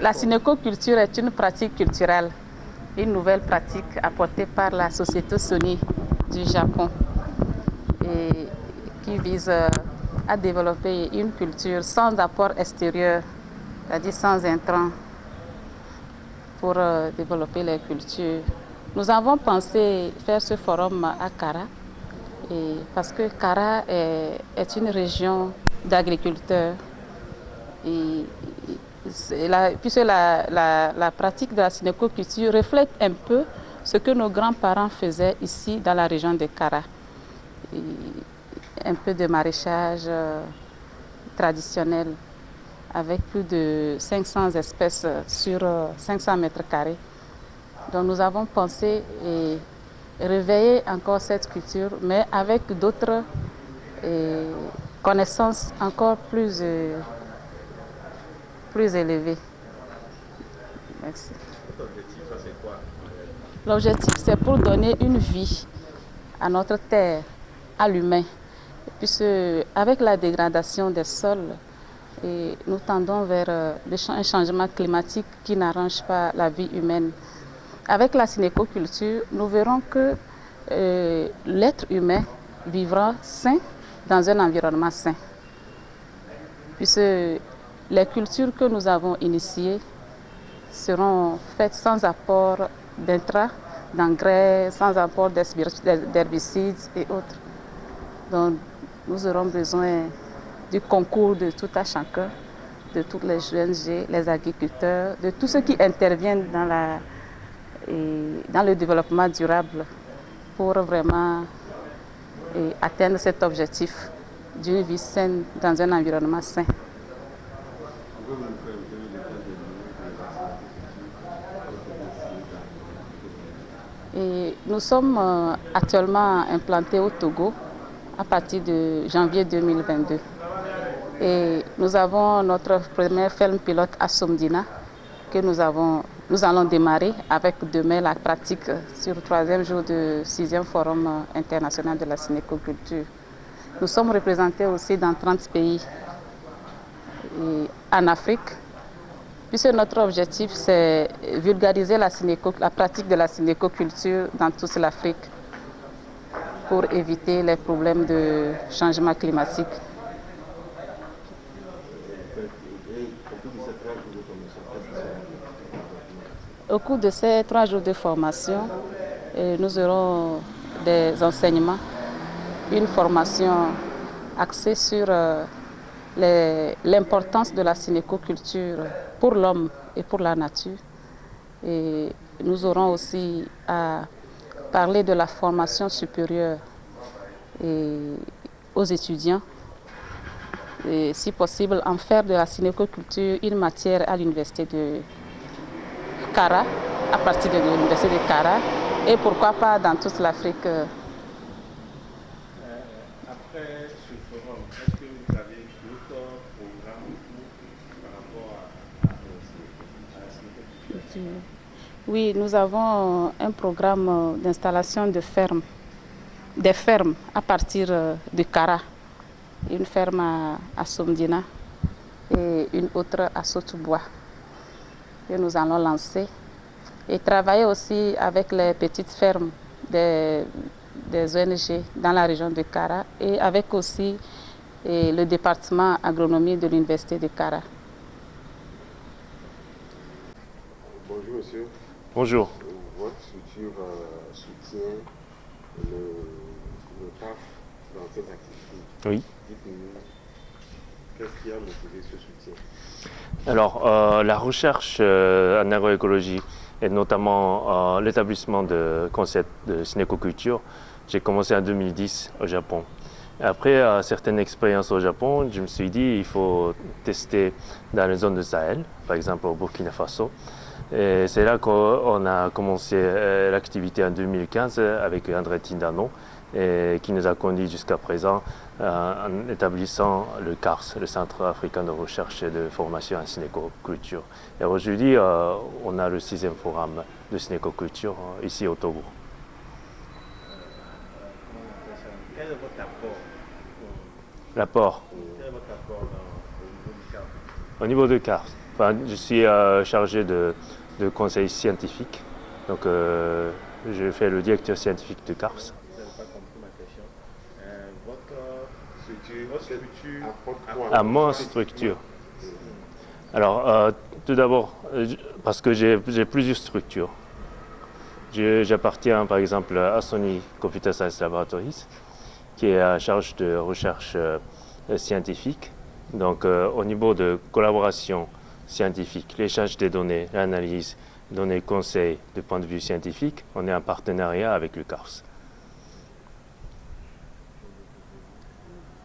La synécoculture est une pratique culturelle, une nouvelle pratique apportée par la société Sony du Japon et qui vise à développer une culture sans apport extérieur, c'est-à-dire sans intrants, pour développer les cultures. Nous avons pensé faire ce forum à Kara, parce que Kara est une région d'agriculteurs. Puisque la pratique de la synécoculture reflète un peu ce que nos grands-parents faisaient ici dans la région de Kara. Un peu de maraîchage traditionnel avec plus de 500 espèces sur 500 mètres carrés. Donc nous avons pensé réveiller encore cette culture, mais avec d'autres connaissances encore plus élevées. Merci. Votre objectif, ça c'est quoi? L'objectif, c'est pour donner une vie à notre terre, à l'humain. Puisque avec la dégradation des sols, nous tendons vers un changement climatique qui n'arrange pas la vie humaine. Avec la synécoculture, nous verrons que l'être humain vivra sain dans un environnement sain. Puisque les cultures que nous avons initiées seront faites sans apport d'intrants, d'engrais, sans apport d'herbicides et autres. Donc, nous aurons besoin du concours de tout un chacun, de toutes les ONG, les agriculteurs, de tous ceux qui interviennent dans le développement durable pour vraiment atteindre cet objectif d'une vie saine dans un environnement sain. Et nous sommes actuellement implantés au Togo à partir de janvier 2022. Et nous avons notre première ferme pilote à Somdina que nous allons démarrer avec demain la pratique sur le 3e jour du 6e Forum international de la synécoculture. Nous sommes représentés aussi dans 30 pays en Afrique, puisque notre objectif c'est vulgariser la pratique de la synécoculture dans toute l'Afrique pour éviter les problèmes de changement climatique. Au cours de ces 3 jours de formation, nous aurons des enseignements, une formation axée sur l'importance de la synécoculture pour l'homme et pour la nature. Et nous aurons aussi à parler de la formation supérieure aux étudiants et, si possible, en faire de la synécoculture une matière à l'université de Kara, à partir de l'université de Kara, et pourquoi pas dans toute l'Afrique. Après ce forum, est-ce que vous avez d'autres programmes par rapport à la synécoculture? Oui, nous avons un programme d'installation des fermes à partir de Kara. Une ferme à Somdina et une autre à Sotubois que nous allons lancer. Et travailler aussi avec les petites fermes des ONG dans la région de Kara et avec aussi le département agronomie de l'université de Kara. Bonjour monsieur. Bonjour. Votre structure soutient le PAF dans cette activité. Oui. Dites-nous, qu'est-ce qui a motivé ce soutien? Alors, la recherche en agroécologie et notamment l'établissement de concept de synécoculture, j'ai commencé en 2010 au Japon. Après certaines expériences au Japon, je me suis dit il faut tester dans les zones de Sahel, par exemple au Burkina Faso. Et c'est là qu'on a commencé l'activité en 2015 avec André Tindano, qui nous a conduits jusqu'à présent en établissant le CARS, le Centre africain de recherche et de formation en synécoculture. Et aujourd'hui, on a le 6e forum de synécoculture ici au Togo. Quel est votre apport? L'apport Quel est votre apport au niveau du CARS? au niveau de CARS. Enfin, je suis chargé de conseil scientifique. Donc, je fais le directeur scientifique de CARS. Vous n'avez pas compris ma question. Votre structure À mon structure. Alors, tout d'abord, parce que j'ai plusieurs structures. J'appartiens par exemple à Sony Computer Science Laboratories, qui est à charge de recherche scientifique. Donc, au niveau de collaboration scientifique, l'échange des données, l'analyse, donner conseils du point de vue scientifique, on est en partenariat avec le CARS.